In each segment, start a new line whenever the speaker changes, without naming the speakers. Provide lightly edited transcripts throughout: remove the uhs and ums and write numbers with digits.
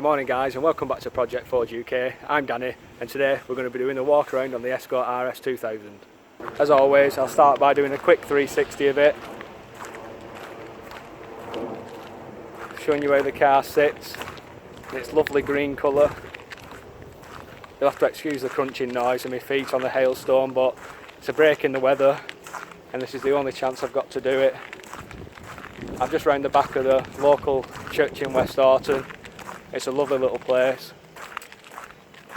Good morning guys and welcome back to Project Forge UK. I'm Danny and today we're going to be doing a walk around on the Escort RS2000. As always, I'll start by doing a quick 360 of it, showing you where the car sits in its lovely green colour. You'll have to excuse the crunching noise of my feet on the hailstone, but it's a break in the weather and this is the only chance I've got to do it. I'm just round the back of the local church in West Horton. It's a lovely little place.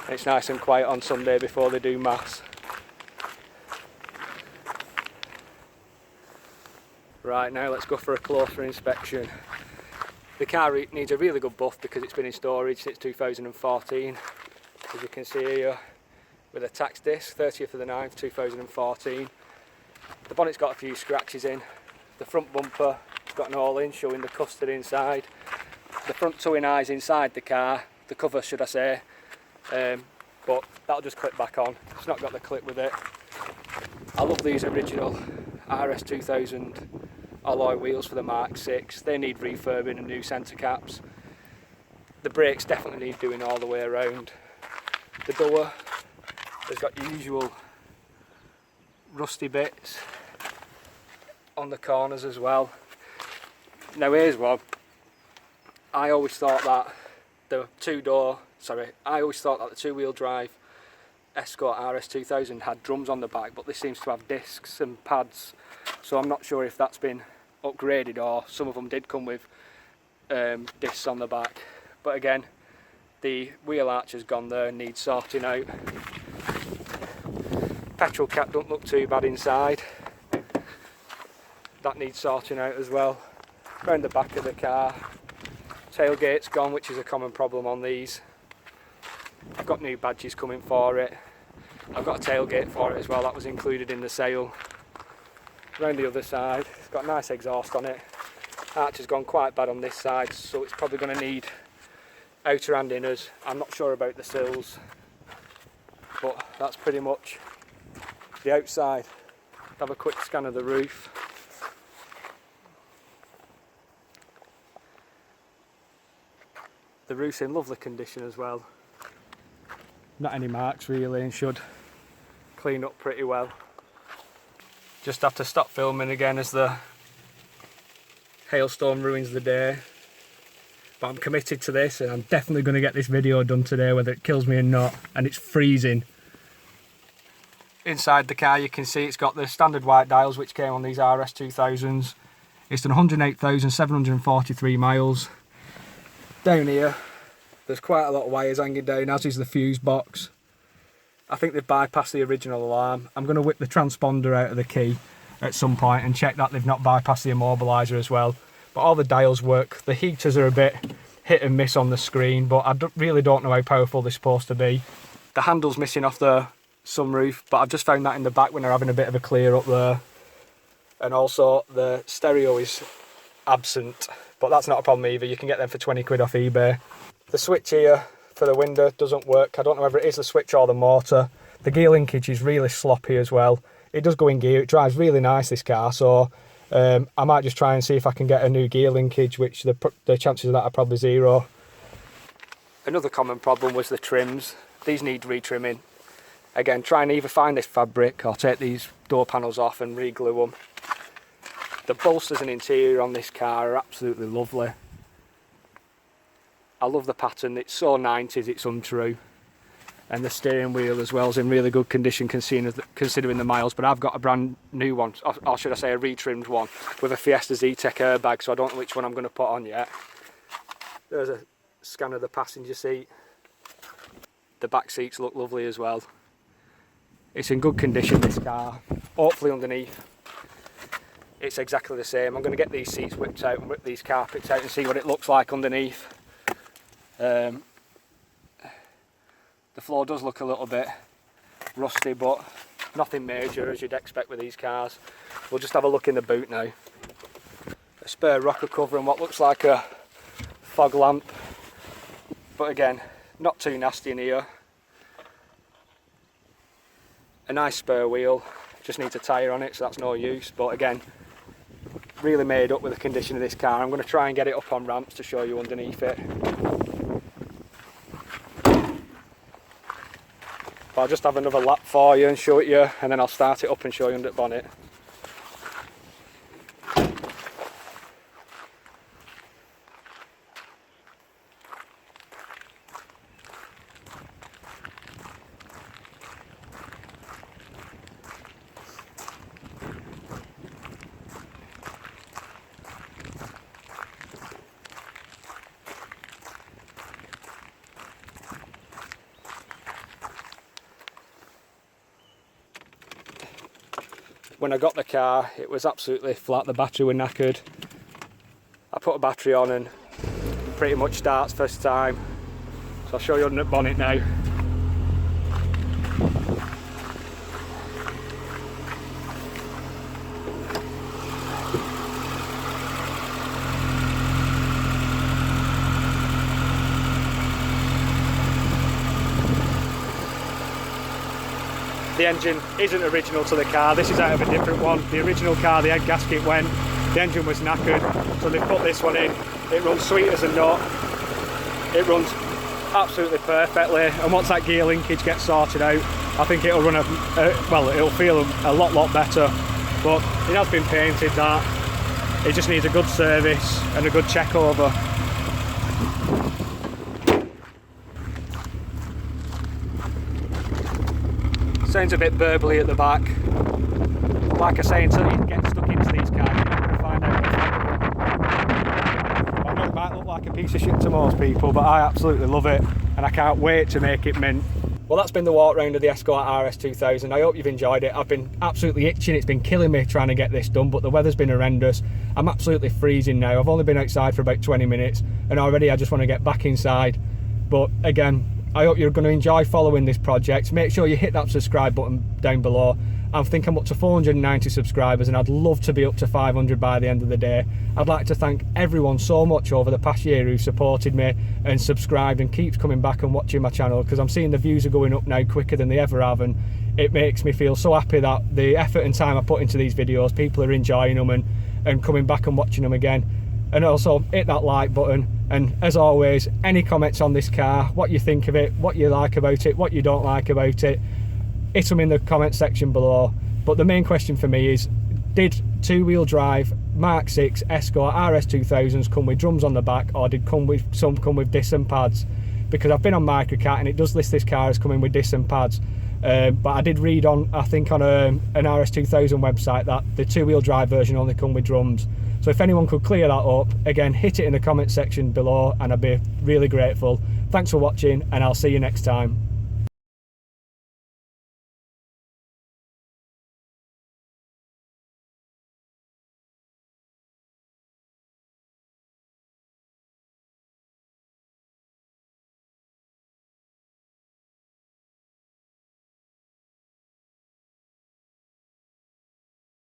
It's nice and quiet on Sunday before they do mass. Right, now let's go for a closer inspection. The car needs a really good buff because it's been in storage since 2014. As you can see here, with a tax disc, 30th of the 9th, 2014. The bonnet's got a few scratches in. The front bumper has got an hole in, showing the custard inside. The front towing eyes inside the car, the cover should I say, but that'll just clip back on. It's not got the clip with it. I love these original RS2000 alloy wheels for the Mark 6. They need refurbing and new centre caps. The brakes definitely need doing all the way around. The door has got your usual rusty bits on the corners as well. Now here's one. I always thought that the two-wheel drive Escort RS2000 had drums on the back, but this seems to have discs and pads, so I'm not sure if that's been upgraded or some of them did come with discs on the back. But again, the wheel arch has gone there and needs sorting out. Petrol cap don't look too bad inside. That needs sorting out as well. Around the back of the car, tailgate's gone, which is a common problem on these. I've got new badges coming for it. I've got a tailgate for it as well, that was included in the sale. Around the other side, it's got a nice exhaust on it. Arch has gone quite bad on this side, so it's probably going to need outer and inners. I'm not sure about the sills, but that's pretty much the outside. Have a quick scan of the roof. The roof's in lovely condition as well. Not any marks really, and should clean up pretty well. Just have to stop filming again as the hailstorm ruins the day. But I'm committed to this and I'm definitely going to get this video done today, whether it kills me or not, and it's freezing. Inside the car you can see it's got the standard white dials which came on these RS2000s. It's done 108,743 miles. Down here there's quite a lot of wires hanging down, as is the fuse box. I think they've bypassed the original alarm. I'm going to whip the transponder out of the key at some point and check that they've not bypassed the immobiliser as well. But all the dials work. The heaters are a bit hit and miss on the screen, but I really don't know how powerful they're supposed to be. The handle's missing off the sunroof, but I've just found that in the back when they're having a bit of a clear up there. And also the stereo is absent, but that's not a problem either. You can get them for 20 quid off eBay. The switch here for the window doesn't work. I don't know whether it is the switch or the motor. The gear linkage is really sloppy as well. It does go in gear, it drives really nice this car, so I might just try and see if I can get a new gear linkage, which the chances of that are probably zero. Another common problem was the trims. These need retrimming. Again, try and either find this fabric or take these door panels off and re-glue them. The bolsters and interior on this car are absolutely lovely. I love the pattern, it's so 90s, it's untrue. And the steering wheel as well is in really good condition considering the miles, but I've got a brand new one, or should I say a retrimmed one, with a Fiesta Z-Tech airbag, so I don't know which one I'm going to put on yet. There's a scan of the passenger seat. The back seats look lovely as well. It's in good condition, this car. Hopefully underneath it's exactly the same. I'm going to get these seats whipped out and whip these carpets out and see what it looks like underneath. The floor does look a little bit rusty, but nothing major as you'd expect with these cars. We'll just have a look in the boot now. A spare rocker cover and what looks like a fog lamp, but again not too nasty in here. A nice spare wheel, just needs a tyre on it, so that's no use, but again really made up with the condition of this car. I'm going to try and get it up on ramps to show you underneath it. But I'll just have another lap for you and show it you, and then I'll start it up and show you under the bonnet. When I got the car, it was absolutely flat, the battery was knackered. I put a battery on and pretty much starts first time. So I'll show you under the bonnet now. The engine isn't original to the car, this is out of a different one. The original car, the head gasket went, the engine was knackered, so they put this one in. It runs sweet as a nut, it runs absolutely perfectly, and once that gear linkage gets sorted out, I think it'll run well, it'll feel a lot better. But it has been painted, that it just needs a good service and a good check over. Sounds a bit burbly at the back. Like I say, until you get stuck into these cars, you're not going to find out what's. I know it might look like a piece of shit to most people, but I absolutely love it, and I can't wait to make it mint. Well, that's been the walk round of the Escort RS2000. I hope you've enjoyed it. I've been absolutely itching. It's been killing me trying to get this done, but the weather's been horrendous. I'm absolutely freezing now. I've only been outside for about 20 minutes, and already I just want to get back inside. But again, I hope you're going to enjoy following this project. Make sure you hit that subscribe button down below. I think I'm up to 490 subscribers, and I'd love to be up to 500 by the end of the day. I'd like to thank everyone so much over the past year who supported me and subscribed and keeps coming back and watching my channel, because I'm seeing the views are going up now quicker than they ever have, and it makes me feel so happy that the effort and time I put into these videos, people are enjoying them and coming back and watching them again. And also hit that like button, and as always, any comments on this car, what you think of it, what you like about it, what you don't like about it, hit them in the comment section below. But the main question for me is, did two-wheel drive Mark 6 Escort RS2000s come with drums on the back, or did some come with disc and pads? Because I've been on Microcat and it does list this car as coming with disc and pads, but I did read on, I think on an RS2000 website, that the two-wheel drive version only come with drums. So if anyone could clear that up, again, hit it in the comment section below and I'd be really grateful. Thanks for watching, and I'll see you next time.